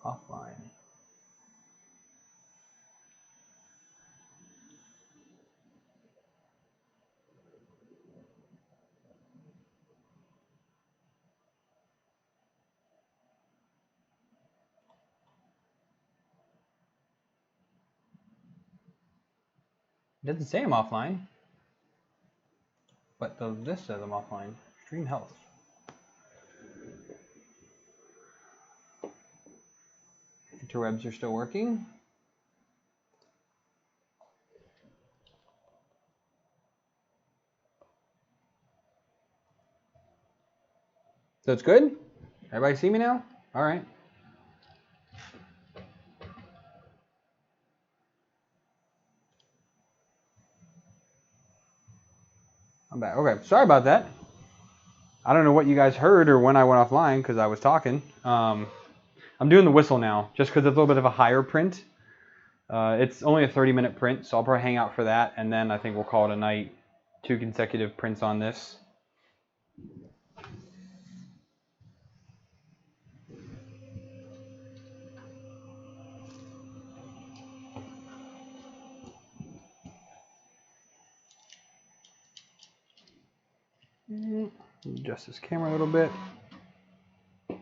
offline. It doesn't say I'm offline, but this says I'm offline. Stream health. Interwebs are still working. So it's good? Everybody see me now? All right. I'm back. Okay, sorry about that. I don't know what you guys heard or when I went offline because I was talking. I'm doing the whistle now just because it's a little bit of a higher print. It's only a 30-minute print, so I'll probably hang out for that, and then I think we'll call it a night. 2 consecutive prints on this. Adjust this camera a little bit. A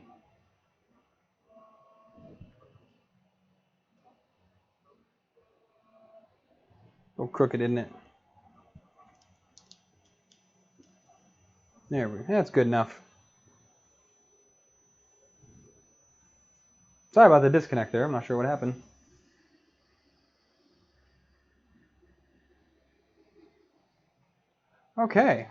little crooked, isn't it? There we go. That's good enough. Sorry about the disconnect there. I'm not sure what happened. Okay.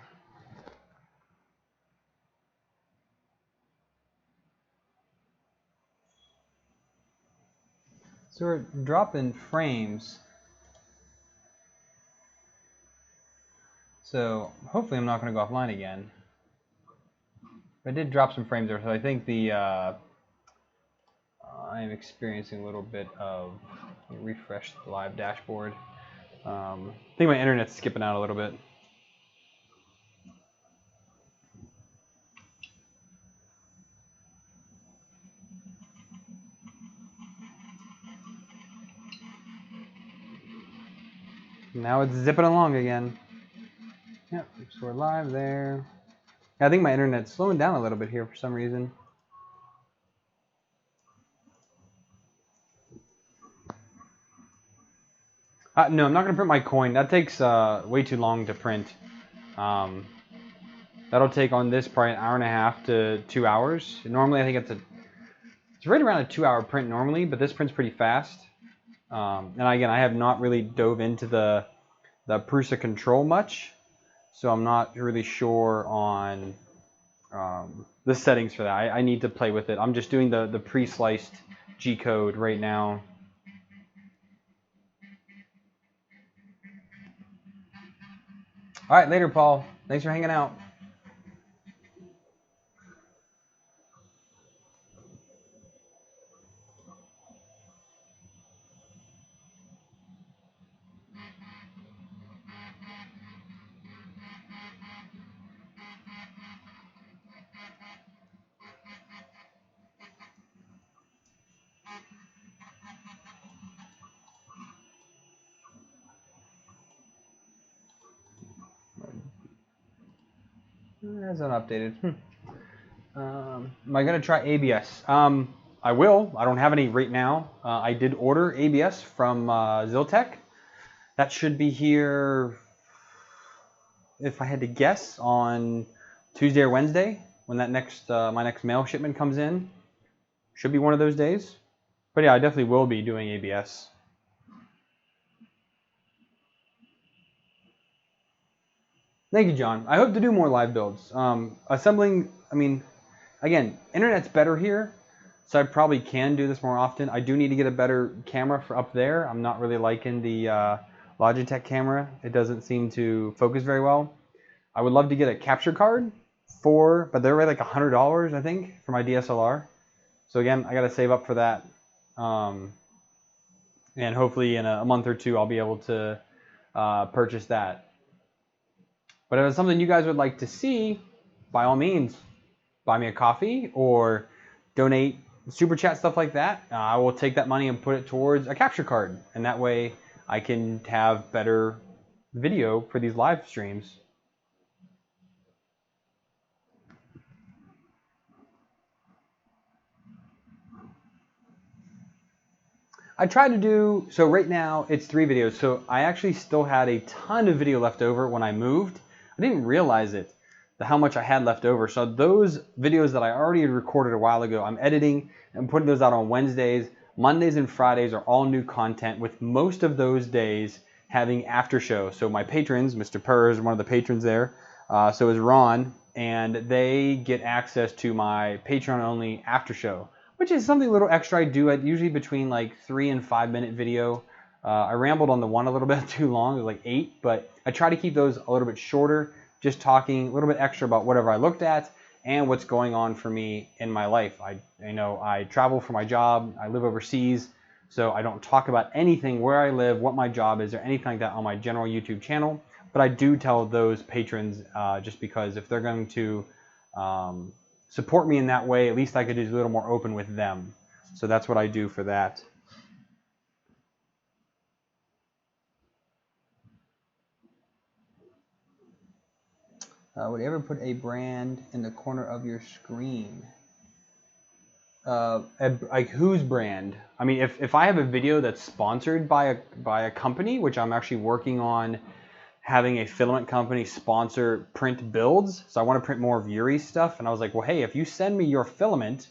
So we're dropping frames. So hopefully I'm not going to go offline again. I did drop some frames there, so I think the I'm experiencing a little bit of refresh the live dashboard. I think my internet's skipping out a little bit. Now it's zipping along again. Yep, so we're live there. I think my internet's slowing down a little bit here for some reason. No, I'm not going to print my coin. That takes way too long to print. That'll take on this probably an hour and a half to 2 hours. Normally, I think it's right around a 2-hour print normally, but this print's pretty fast. And again, I have not really dove into the Prusa control much, so I'm not really sure on the settings for that. I need to play with it. I'm just doing the pre-sliced G-code right now. All right, later, Paul. Thanks for hanging out. That's not updated. Am I going to try ABS? I will. I don't have any right now. I did order ABS from Ziltech. That should be here, if I had to guess, on Tuesday or Wednesday when that my next mail shipment comes in. Should be one of those days. But yeah, I definitely will be doing ABS. Thank you, John. I hope to do more live builds. Assembling, I mean, again, internet's better here, so I probably can do this more often. I do need to get a better camera for up there. I'm not really liking the Logitech camera. It doesn't seem to focus very well. I would love to get a capture card but they're like $100, I think, for my DSLR. So again, I got to save up for that. And hopefully in a month or two, I'll be able to purchase that. But if it's something you guys would like to see, by all means, buy me a coffee or donate super chat, stuff like that, I will take that money and put it towards a capture card, and that way I can have better video for these live streams. I tried to do, so right now it's 3 videos, so I actually still had a ton of video left over when I moved. I didn't realize it, how much I had left over. So those videos that I already had recorded a while ago, I'm editing and putting those out on Wednesdays. Mondays and Fridays are all new content, with most of those days having after show. So my patrons, Mr. Purr is one of the patrons there, so is Ron, and they get access to my Patreon only after show, which is something a little extra I do. Usually between like 3 and 5 minute video. I rambled on the one a little bit too long, it was like 8, but I try to keep those a little bit shorter, just talking a little bit extra about whatever I looked at and what's going on for me in my life. I travel for my job, I live overseas, so I don't talk about anything, where I live, what my job is, or anything like that on my general YouTube channel. But I do tell those patrons, just because if they're going to support me in that way, at least I could do a little more open with them. So that's what I do for that. Would you ever put a brand in the corner of your screen? Like whose brand? I mean, if I have a video that's sponsored by a company, which I'm actually working on having a filament company sponsor print builds. So I want to print more of Yuri's stuff. And I was like, well, hey, if you send me your filament,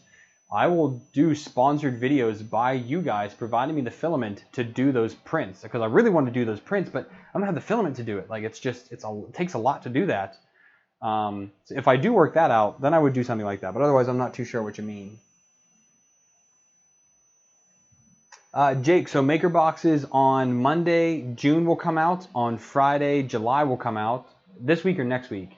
I will do sponsored videos by you guys providing me the filament to do those prints. Because I really want to do those prints, but I don't have the filament to do it. Like, it takes a lot to do that. So if I do work that out, then I would do something like that. But otherwise, I'm not too sure what you mean. Jake, so maker boxes on Monday, June will come out. On Friday, July will come out. This week or next week?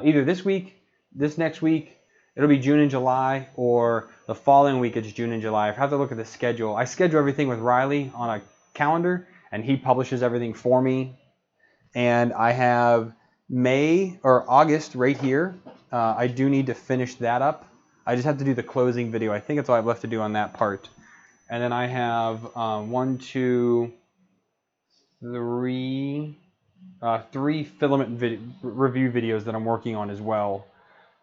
Either this week, this next week, it'll be June and July, or the following week it's June and July. I have to look at the schedule. I schedule everything with Riley on a calendar, and he publishes everything for me. And I have May or August right here. I do need to finish that up. I just have to do the closing video. I think that's all I have left to do on that part. And then I have 3 filament review videos that I'm working on as well.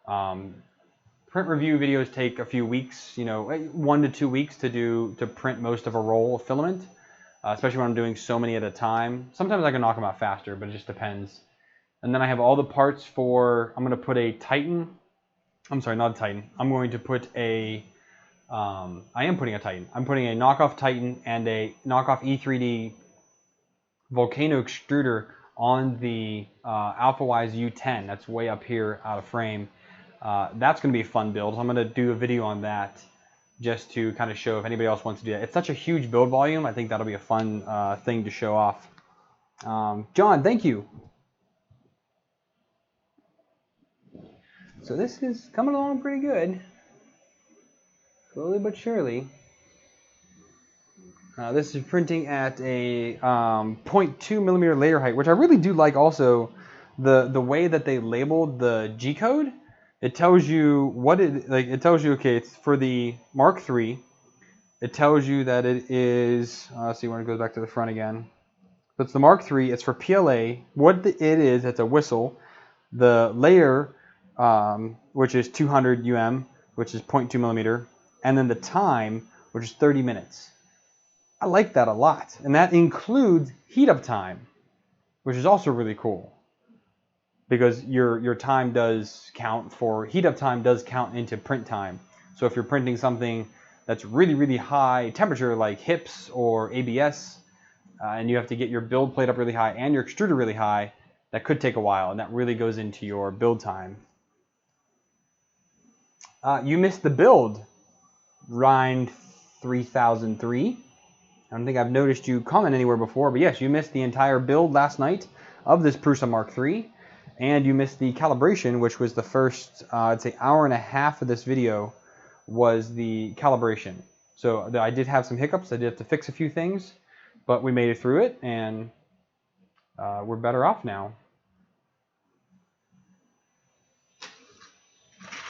Print review videos take a few weeks, 1 to 2 weeks to print most of a roll of filament, especially when I'm doing so many at a time. Sometimes I can knock them out faster, but it just depends. And then I have all the parts for, I'm going to put a Titan. I'm sorry, not a Titan. I'm going to put a I am putting a Titan. I'm putting a knockoff Titan and a knockoff E3D Volcano extruder on the AlphaWise U10. That's way up here out of frame. That's going to be a fun build. I'm going to do a video on that just to kind of show if anybody else wants to do that. It's such a huge build volume. I think that'll be a fun thing to show off. John, thank you. So this is coming along pretty good. Slowly but surely. This is printing at a 0.2 millimeter layer height, which I really do like. Also, the way that they labeled the G code, it tells you what it tells you. Okay, it's for the Mark III. It tells you that it is. Let's see when it goes back to the front again. So it's the Mark III. It's for PLA. What it is, it's a whistle. The layer, which is 200 which is 0.2 millimeter. And then the time, which is 30 minutes. I like that a lot. And that includes heat up time, which is also really cool. Because your time does count for, heat up time does count into print time. So if you're printing something that's really, really high temperature, like HIPS or ABS, and you have to get your build plate up really high and your extruder really high, that could take a while. And that really goes into your build time. You missed the build. Rind 3003. I don't think I've noticed you comment anywhere before, but yes, you missed the entire build last night of this Prusa Mark III, and you missed the calibration, which was the first, I'd say, hour and a half of this video was the calibration. So I did have some hiccups. I did have to fix a few things, but we made it through it, and we're better off now.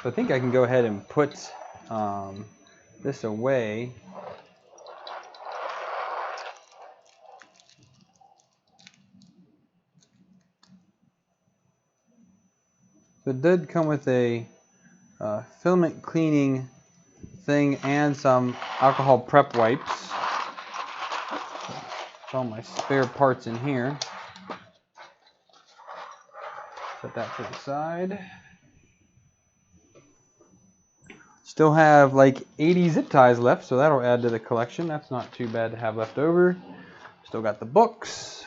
So I think I can go ahead and put this away. So it did come with a filament cleaning thing and some alcohol prep wipes. All my spare parts in here. Put that to the side. Still have like 80 zip ties left, so that'll add to the collection. That's not too bad to have left over. Still got the books.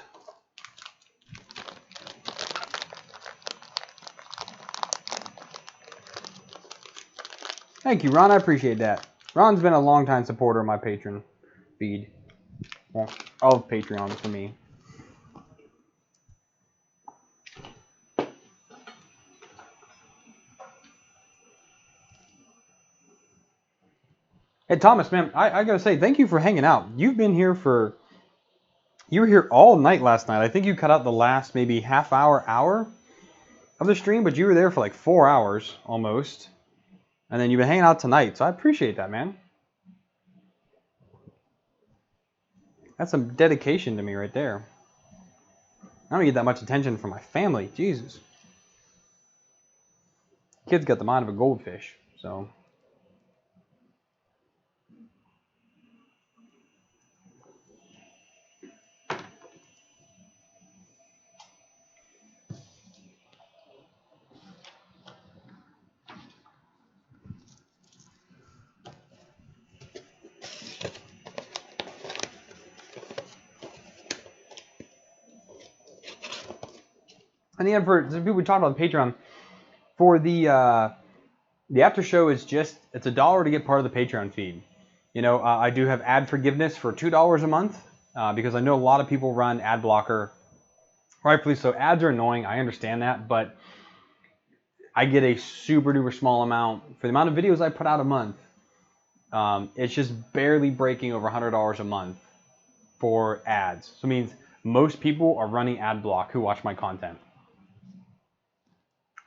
Thank you, Ron. I appreciate that. Ron's been a long-time supporter of my Patreon feed. Well, of Patreon for me. Hey, Thomas, man, I gotta say, thank you for hanging out. You've been here you were here all night last night. I think you cut out the last maybe half hour of the stream, but you were there for like 4 hours almost. And then you've been hanging out tonight, so I appreciate that, man. That's some dedication to me right there. I don't get that much attention from my family. Jesus. Kid's got the mind of a goldfish, so. And then for the people we talked about Patreon, for the after show is just, it's $1 to get part of the Patreon feed. You know, I do have ad forgiveness for $2 a month because I know a lot of people run ad blocker. Rightfully so. Ads are annoying. I understand that, but I get a super duper small amount for the amount of videos I put out a month. It's just barely breaking over $100 a month for ads. So it means most people are running ad block who watch my content,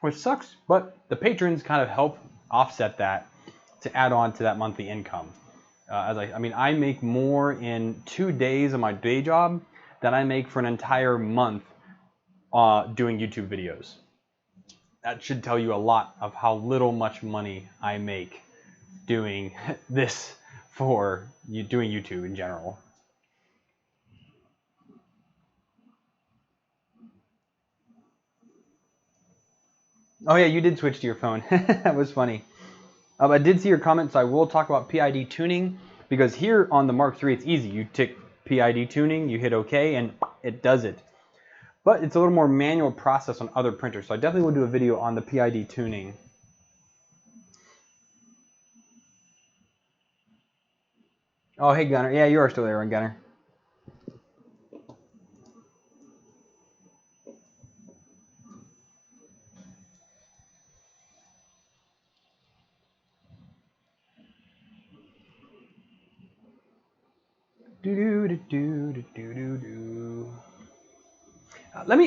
which sucks, but the patrons kind of help offset that to add on to that monthly income. I mean, I make more in 2 days of my day job than I make for an entire month doing YouTube videos. That should tell you a lot of how much money I make doing this for doing YouTube in general. Oh yeah, you did switch to your phone. That was funny. I did see your comments. So I will talk about PID tuning because here on the Mark III, it's easy. You tick PID tuning, you hit OK, and it does it. But it's a little more manual process on other printers. So I definitely will do a video on the PID tuning. Oh, hey, Gunner. Yeah, you are still there, Gunner.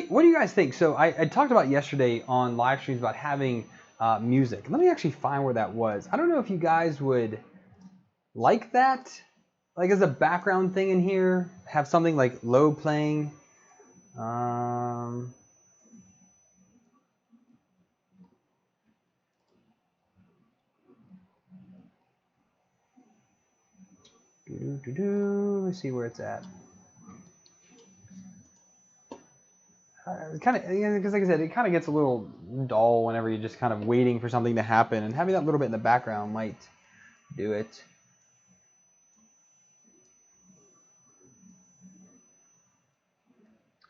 What do you guys think? So I talked about yesterday on live streams about having music. Let me actually find where that was. I don't know if you guys would like that, like as a background thing in here, have something like low playing. Let's see where it's at. Kind of, because like I said, it kind of gets a little dull whenever you're just kind of waiting for something to happen, and having that little bit in the background might do it.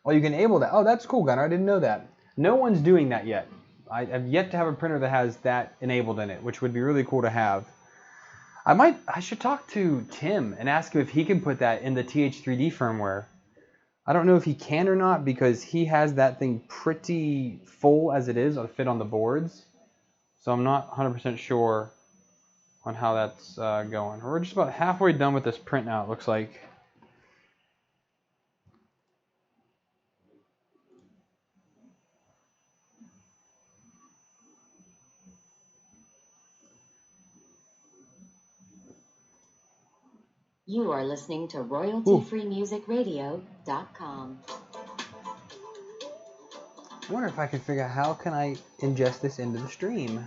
Oh, you can enable that. Oh, that's cool, Gunnar. I didn't know that. No one's doing that yet. I have yet to have a printer that has that enabled in it, which would be really cool to have. I should talk to Tim and ask him if he can put that in the TH3D firmware. I don't know if he can or not because he has that thing pretty full as it is to fit on the boards. So I'm not 100% sure on how that's going. We're just about halfway done with this print now, it looks like. You are listening to royaltyfreemusicradio.com. I wonder if I can figure out how can I ingest this into the stream.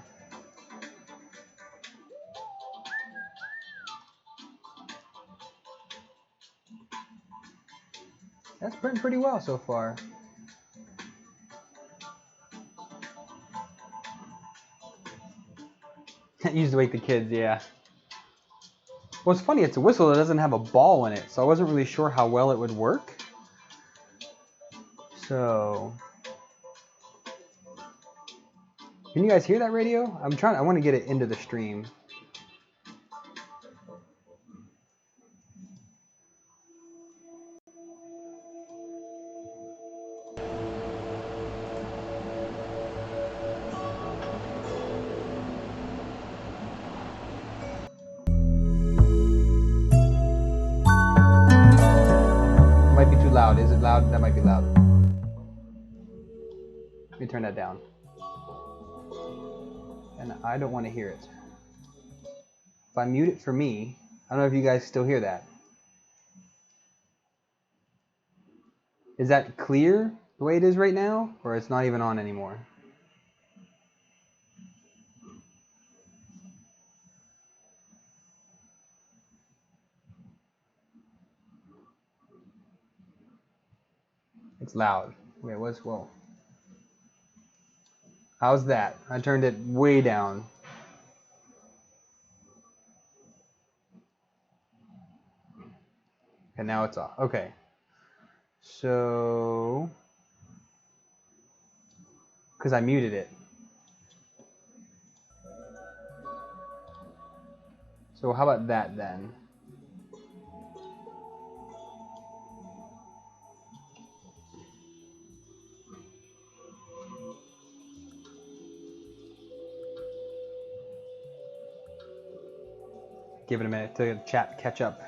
That's printing pretty well so far. Used to wake the kids, yeah. Well, it's funny, it's a whistle that doesn't have a ball in it, so I wasn't really sure how well it would work. So, can you guys hear that radio? I want to get it into the stream. Might be too loud. Is it loud? That might be loud. Let me turn that down. And I don't want to hear it. If I mute it for me, I don't know if you guys still hear that. Is that clear the way it is right now? Or it's not even on anymore? It's loud. Wait, whoa. How's that? I turned it way down. And now it's off. Okay. So, because I muted it. So how about that then? Give it a minute to chat catch up.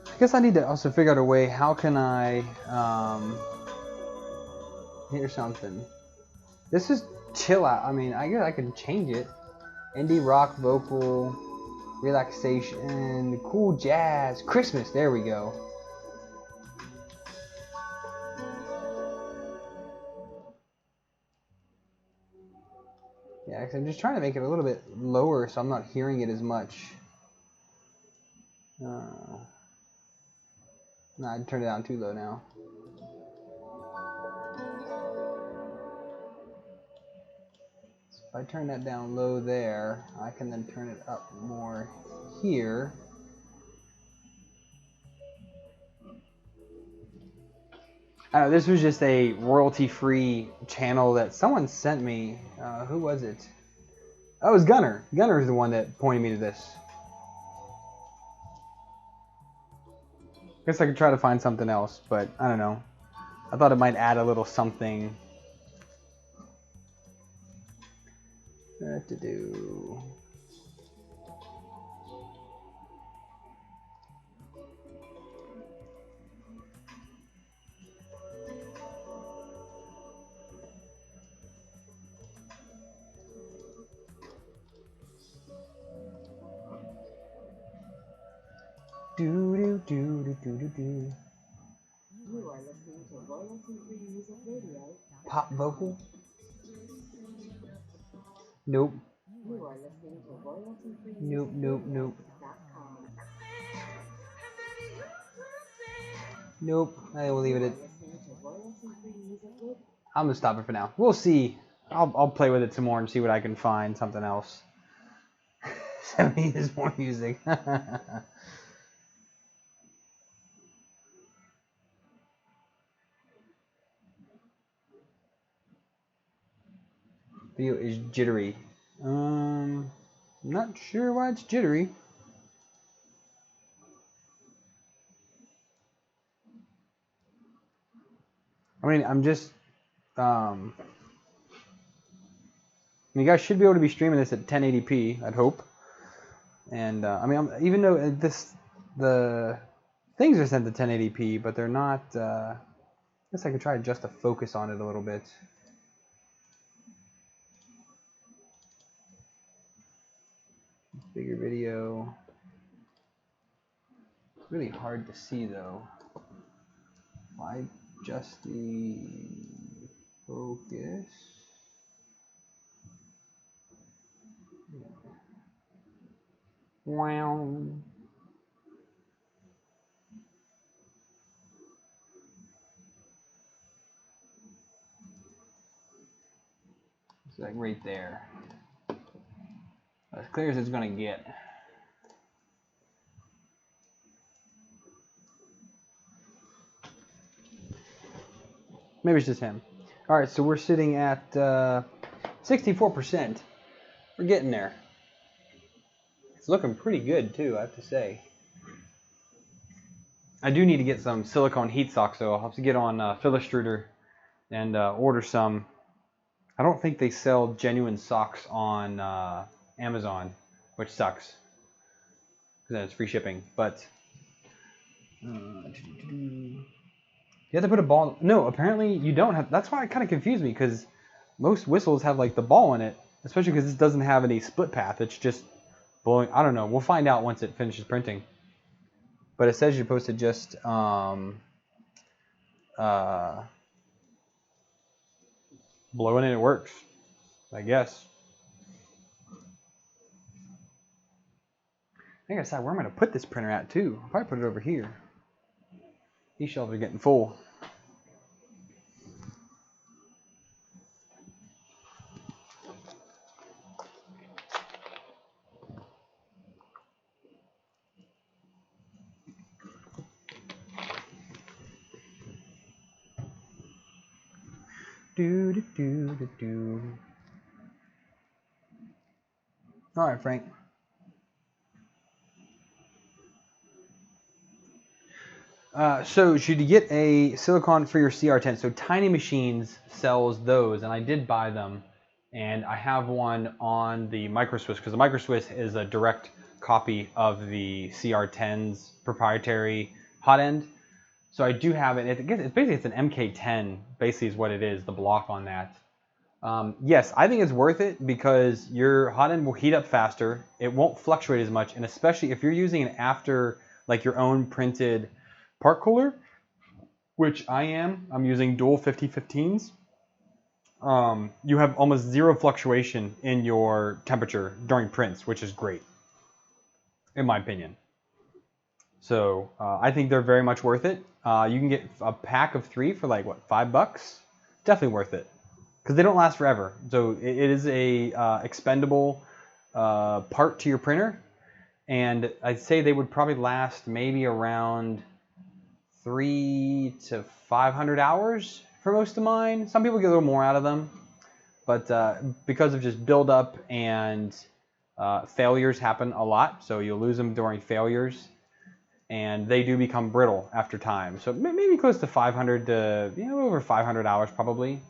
I guess I need to also figure out a way, how can I, here's something. This is chill out. I mean, I guess I can change it. Indie rock, vocal, relaxation, cool jazz, Christmas, there we go. Yeah, I'm just trying to make it a little bit lower so I'm not hearing it as much. No, I turned it down too low now. So if I turn that down low there, I can then turn it up more here. This was just a royalty-free channel that someone sent me. Who was it? Oh, it was Gunner. Gunner is the one that pointed me to this. I guess I could try to find something else, but I don't know. I thought it might add a little something. What to do? Do. You are listening to Royalty Free Music Radio. Pop vocal? Nope. You are listening to Royalty Free Nope. Nope. I will leave it at. I'm gonna stop it for now. We'll see. I'll play with it some more and see what I can find. Something else. 70 is more music. Video is jittery. Not sure why it's jittery. I mean, I'm just, you guys should be able to be streaming this at 1080p, I'd hope. And I mean, even though the things are set to 1080p, but they're not. I guess I could try to adjust the focus on it a little bit. Bigger video. It's really hard to see though. Why adjust the focus? Wow. It's like right there. As clear as it's gonna get. Maybe it's just him. All right, so we're sitting at 64%. We're getting there. It's looking pretty good too, I have to say. I do need to get some silicone heat socks though. I'll have to get on Philistruder and order some. I don't think they sell genuine socks on Amazon, which sucks because then it's free shipping. But you have to put a ball. No, apparently you don't have. That's why it kind of confused me because most whistles have like the ball in it, especially because this doesn't have any split path. It's just blowing. I don't know. We'll find out once it finishes printing. But it says you're supposed to just blow it and it works, I guess. I think I decided where I'm going to put this printer at too. I'll probably put it over here. These shelves are getting full. Do do do do do. All right, Frank. So should you get a silicone for your CR10? So Tiny Machines sells those, and I did buy them, and I have one on the Micro Swiss because the Micro Swiss is a direct copy of the CR10's proprietary hot end. So I do have it. It's basically it's an MK10. Basically, is what it is. The block on that. Yes, I think it's worth it because your hot end will heat up faster. It won't fluctuate as much, and especially if you're using it after like your own printed part cooler, which I am. I'm using dual 5015s. You have almost zero fluctuation in your temperature during prints, which is great, in my opinion. So I think they're very much worth it. You can get a pack of 3 for like what, $5? Definitely worth it because they don't last forever. So it is a expendable part to your printer, and I'd say they would probably last maybe around 300 to 500 hours for most of mine. Some people get a little more out of them, but because of just buildup and failures happen a lot, so you'll lose them during failures, and they do become brittle after time. So maybe close to 500 to over 500 hours probably,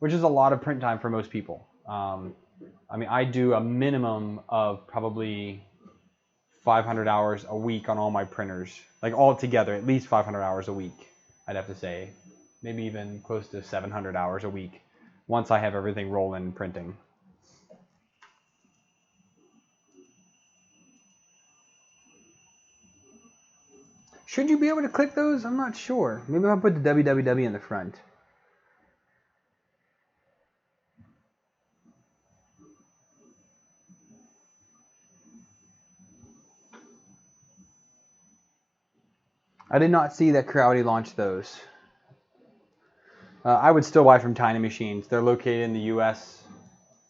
which is a lot of print time for most people. I mean, I do a minimum of probably 500 hours a week on all my printers, like all together, at least 500 hours a week, I'd have to say. Maybe even close to 700 hours a week once I have everything rolling and printing. Should you be able to click those? I'm not sure. Maybe I'll put the www in the front. I did not see that Crowdy launched those. I would still buy from Tiny Machines. They're located in the US,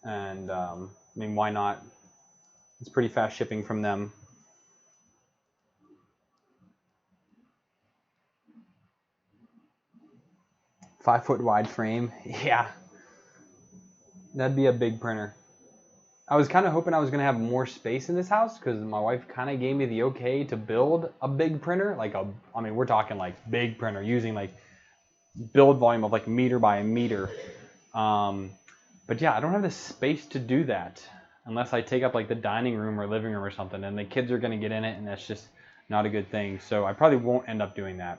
and I mean, why not? It's pretty fast shipping from them. $5-foot wide frame. Yeah, that'd be a big printer. I was kind of hoping I was going to have more space in this house because my wife kind of gave me the okay to build a big printer. I mean, we're talking like big printer using like build volume of like meter by meter. But yeah, I don't have the space to do that unless I take up like the dining room or living room or something, and the kids are going to get in it, and that's just not a good thing. So I probably won't end up doing that.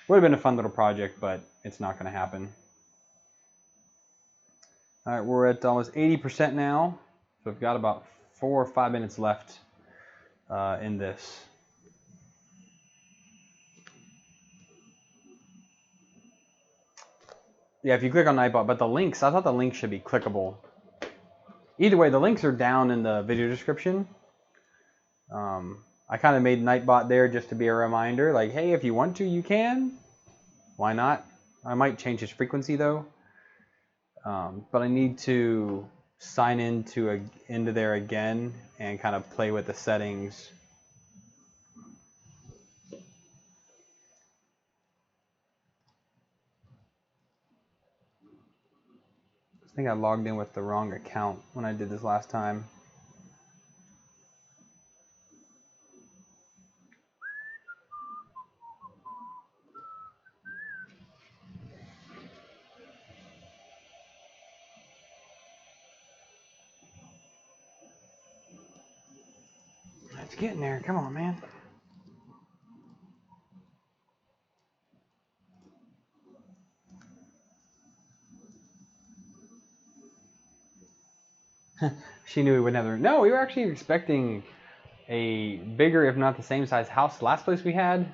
Would have been a fun little project, but it's not going to happen. All right, we're at almost 80% now, so we've got about 4 or 5 minutes left in this. Yeah, if you click on Nightbot, but the links, I thought the links should be clickable. Either way, the links are down in the video description. I kind of made Nightbot there just to be a reminder, like, hey, if you want to, you can. Why not? I might change his frequency though. But I need to sign into there again and kind of play with the settings. I think I logged in with the wrong account when I did this last time. It's getting there. Come on, man. She knew we wouldn't have the room. No, we were actually expecting a bigger, if not the same size house. Last place we had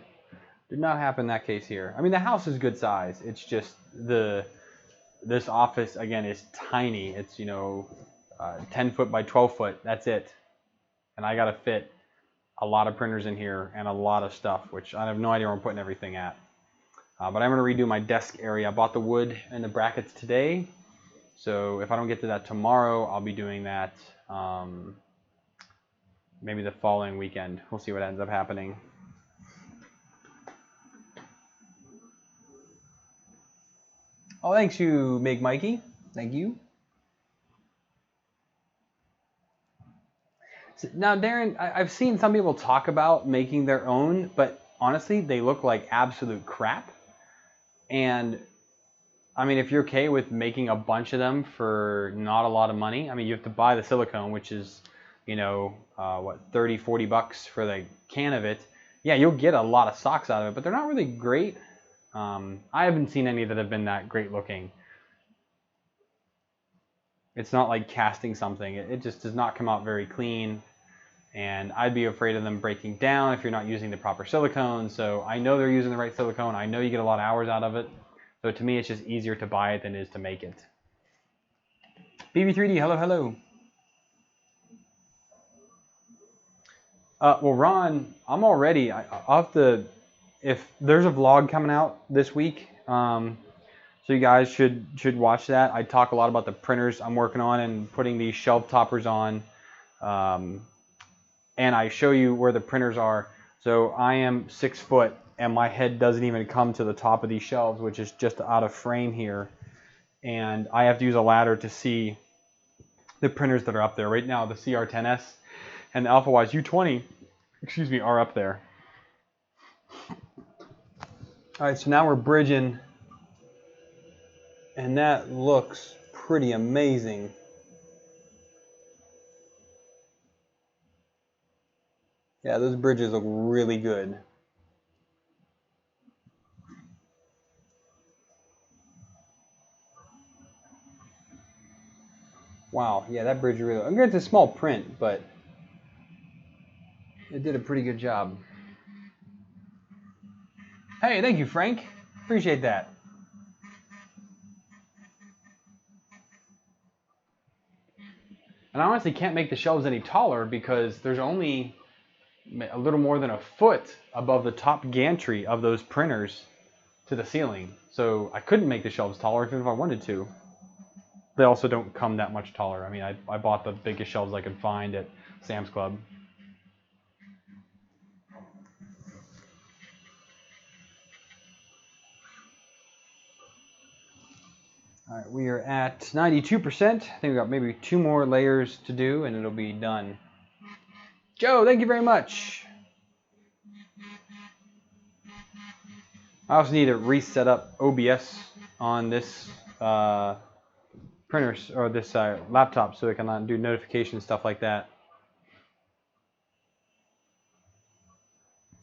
did not happen in that case here. I mean, the house is good size. It's just this office again is tiny. It's 10 foot by 12 foot. That's it. And I got to fit a lot of printers in here and a lot of stuff, which I have no idea where I'm putting everything at. But I'm going to redo my desk area. I bought the wood and the brackets today. So if I don't get to that tomorrow, I'll be doing that maybe the following weekend. We'll see what ends up happening. Oh, thanks you, Big Mikey. Thank you. Now, Darren, I've seen some people talk about making their own, but honestly, they look like absolute crap. And I mean, if you're okay with making a bunch of them for not a lot of money, I mean, you have to buy the silicone, which is, what, 30, 40 bucks for the can of it. Yeah, you'll get a lot of socks out of it, but they're not really great. I haven't seen any that have been that great looking. It's not like casting something. It just does not come out very clean. And I'd be afraid of them breaking down if you're not using the proper silicone. So I know they're using the right silicone. I know you get a lot of hours out of it. So to me, it's just easier to buy it than it is to make it. BB3D, hello, hello. Well, Ron, I'm already, I'll have to, if there's a vlog coming out this week, so you guys should watch that. I talk a lot about the printers I'm working on and putting these shelf toppers on. And I show you where the printers are. So I am 6 foot and my head doesn't even come to the top of these shelves, which is just out of frame here. And I have to use a ladder to see the printers that are up there. Right now, the CR10S and the AlphaWise U20, are up there. All right, so now we're bridging, and that looks pretty amazing. Yeah, those bridges look really good. Wow, yeah, that bridge really, I'm it's a small print, but it did a pretty good job. Hey, thank you, Frank. Appreciate that. And I honestly can't make the shelves any taller because there's only a little more than a foot above the top gantry of those printers to the ceiling. So I couldn't make the shelves taller even if I wanted to. They also don't come that much taller. I mean, I bought the biggest shelves I could find at Sam's Club. All right, we are at 92%. I think we got maybe 2 more layers to do and it'll be done. Joe, thank you very much. I also need to reset up OBS on this printer or this laptop so it can do notifications, stuff like that.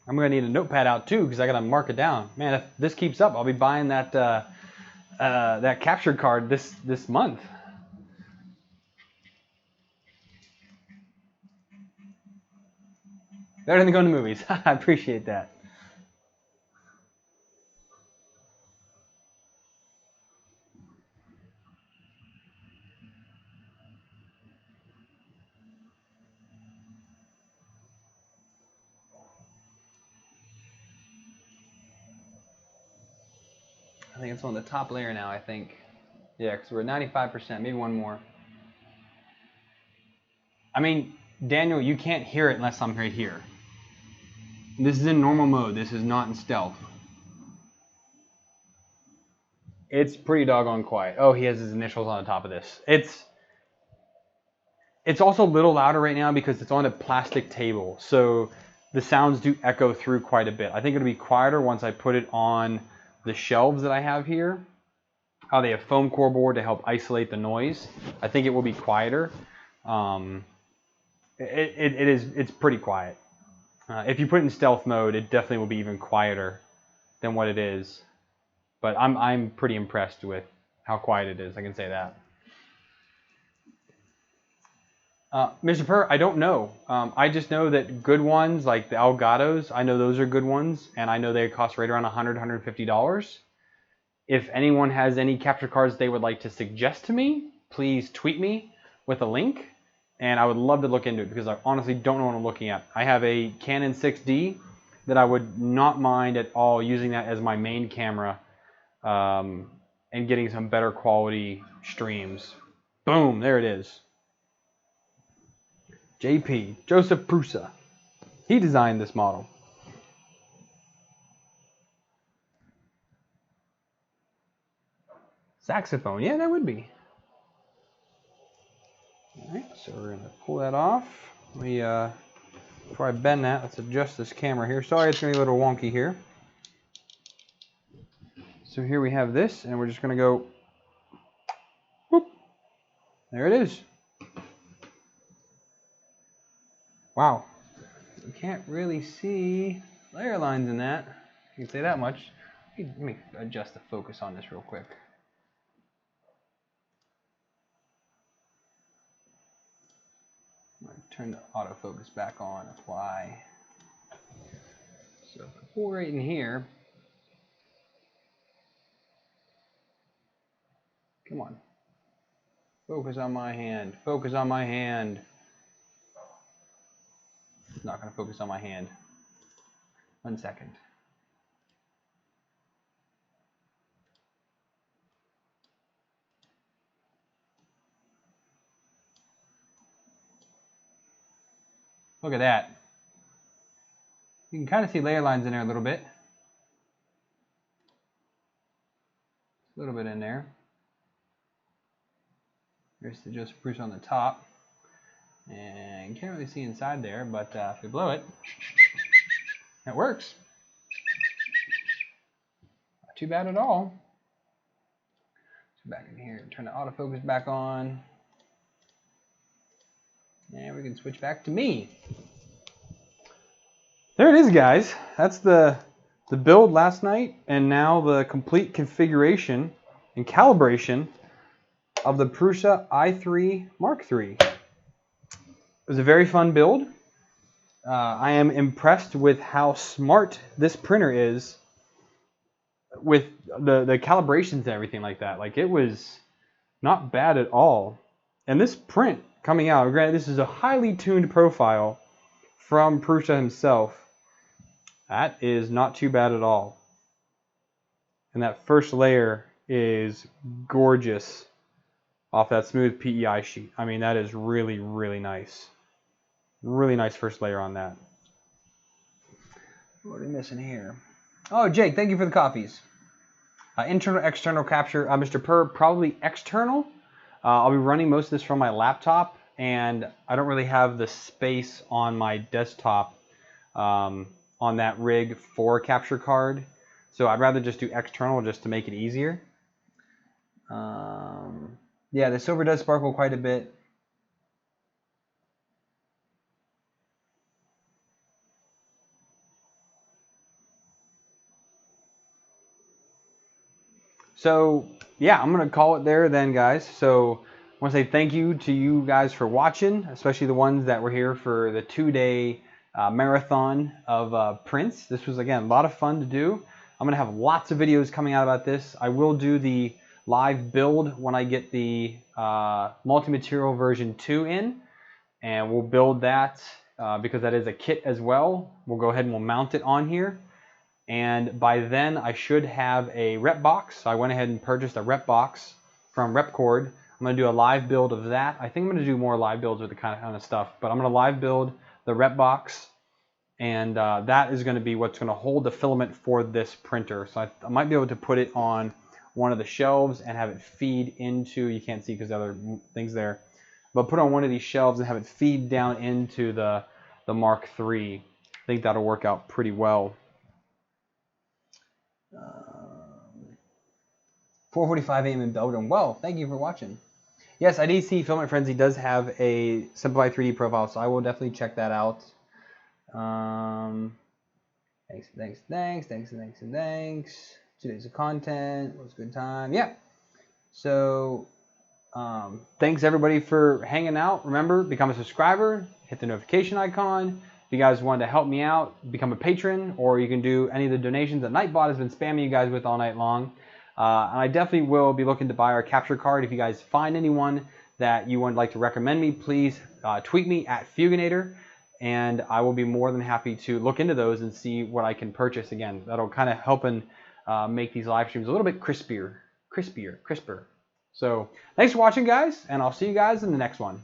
I'm gonna need a notepad out too because I gotta mark it down. Man, if this keeps up, I'll be buying that that capture card this month. Better than going to movies. I appreciate that. I think it's on the top layer now, I think. Yeah, because we're at 95%, maybe one more. I mean, Daniel, you can't hear it unless I'm right here. This is in normal mode. This is not in stealth. It's pretty doggone quiet. Oh, he has his initials on the top of this. It's also a little louder right now because it's on a plastic table. So the sounds do echo through quite a bit. I think it'll be quieter once I put it on the shelves that I have here. How they have foam core board to help isolate the noise. I think it will be quieter. It's pretty quiet. If you put it in stealth mode, it definitely will be even quieter than what it is. But I'm pretty impressed with how quiet it is. I can say that. Mr. Purr, I don't know. I just know that good ones like the Elgatos, I know those are good ones, and I know they cost right around $100, $150. If anyone has any capture cards they would like to suggest to me, please tweet me with a link, and I would love to look into it because I honestly don't know what I'm looking at. I have a Canon 6D that I would not mind at all using that as my main camera and getting some better quality streams. Boom, there it is. JP, Joseph Prusa. He designed this model. Saxophone, yeah, that would be. All right, so we're gonna pull that off. Before I bend that, let's adjust this camera here. Sorry, it's gonna be a little wonky here. So here we have this, and we're just gonna go, whoop. There it is. Wow, you can't really see layer lines in that. You can say that much. Let me adjust the focus on this real quick. I'm going to turn the autofocus back on, that's why. So if I pull right in here, come on. Focus on my hand, focus on my hand. It's not going to focus on my hand. 1 second. Look at that. You can kind of see layer lines in there a little bit. A little bit in there. There's the Joseph Prusa on the top. And you can't really see inside there, but if we blow it, it works. Not too bad at all. So back in here, turn the autofocus back on. And we can switch back to me. There it is, guys. That's the build last night, and now the complete configuration and calibration of the Prusa i3 Mark III. It was a very fun build. I am impressed with how smart this printer is with the calibrations and everything like that. Like, it was not bad at all. And this print coming out, granted, this is a highly tuned profile from Prusa himself. That is not too bad at all. And that first layer is gorgeous off that smooth PEI sheet. I mean, that is really, really nice. Really nice first layer on that. What are we missing here? Oh, Jake, thank you for the copies. Internal, external capture. Mr. Purr, probably external. I'll be running most of this from my laptop, and I don't really have the space on my desktop on that rig for a capture card. So I'd rather just do external just to make it easier. Yeah, the silver does sparkle quite a bit. So yeah, I'm gonna call it there then, guys. So I want to say thank you to you guys for watching, especially the ones that were here for the 2-day marathon of prints. This was, again, a lot of fun to do. I'm gonna have lots of videos coming out about this. I will do the live build when I get the multi-material version 2 in, and we'll build that because that is a kit as well. We'll go ahead and we'll mount it on here. And by then I should have a rep box. So I went ahead and purchased a rep box from Repcord. I'm going to do a live build of that. I think I'm going to do more live builds with the kind of stuff, but I'm going to live build the rep box, and that is going to be what's going to hold the filament for this printer. So I might be able to put it on one of the shelves and have it feed into, you can't see because the other things there, but put on one of these shelves and have it feed down into the Mark III. I think that'll work out pretty well. 4:45 a.m. in Belgium. Well, thank you for watching. Yes, I did see Filament Frenzy does have a simplified 3D profile, so I will definitely check that out. Thanks. 2 days of content. Was a good time. Yeah. So, thanks everybody for hanging out. Remember, become a subscriber. Hit the notification icon. If you guys want to help me out, become a patron, or you can do any of the donations that Nightbot has been spamming you guys with all night long. And I definitely will be looking to buy our capture card. If you guys find anyone that you would like to recommend me, please tweet me at Fuganator, and I will be more than happy to look into those and see what I can purchase. Again, that'll kind of help and make these live streams a little bit crisper. So thanks for watching, guys, and I'll see you guys in the next one.